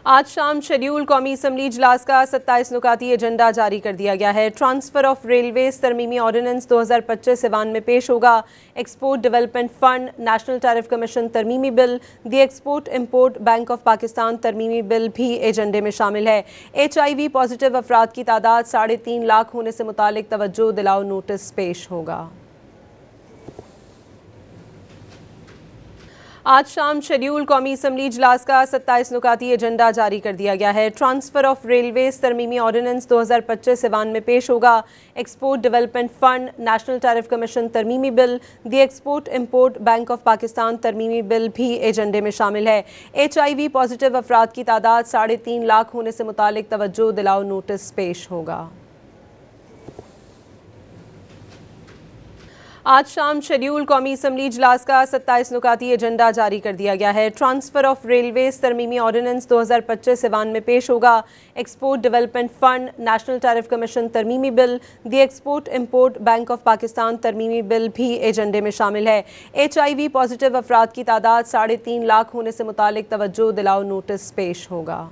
आज शाम शेड्यूल कौमी असम्बली इजलास का 27 नुकाती एजेंडा जारी कर दिया गया है। ट्रांसफ़र ऑफ रेलवेज तरमीमी ऑर्डिनेंस 2025 ईवान में पेश होगा। Export development fund, national tariff commission तरमीमी bill, the export import bank of Pakistan तरमीमी बिल भी एजेंडे में शामिल है। HIV पॉजिटिव अफराद की तादाद 3.5 लाख होने से मुतालिक तवज्जो दिलाओ नोटिस पेश होगा। आज शाम शेड्यूल कौमी असम्बली इजलास का 27 नुकाती एजेंडा जारी कर दिया गया है। ट्रांसफ़र ऑफ रेलवेज तरमीमी ऑर्डिनेंस 2025 ईवान में पेश होगा। Export development fund, national tariff commission तरमीमी bill, the export import bank of Pakistan तरमीमी बिल भी एजेंडे में शामिल है। HIV पॉजिटिव अफराद की तादाद 3.5 लाख होने से मुतालिक तवज्जो दिलाओ नोटिस पेश होगा। आज शाम शेड्यूल कौमी असम्बली इजलास का 27 नुकाती एजेंडा जारी कर दिया गया है। ट्रांसफ़र ऑफ रेलवेज तरमीमी ऑर्डिनेंस 2025 ईवान में पेश होगा। Export development fund, national tariff commission तरमीमी bill, the export import bank of Pakistan तरमीमी बिल भी एजेंडे में शामिल है। HIV पॉजिटिव अफराद की तादाद 3.5 लाख होने से मुतालिक तवज्जो दिलाओ नोटिस पेश होगा।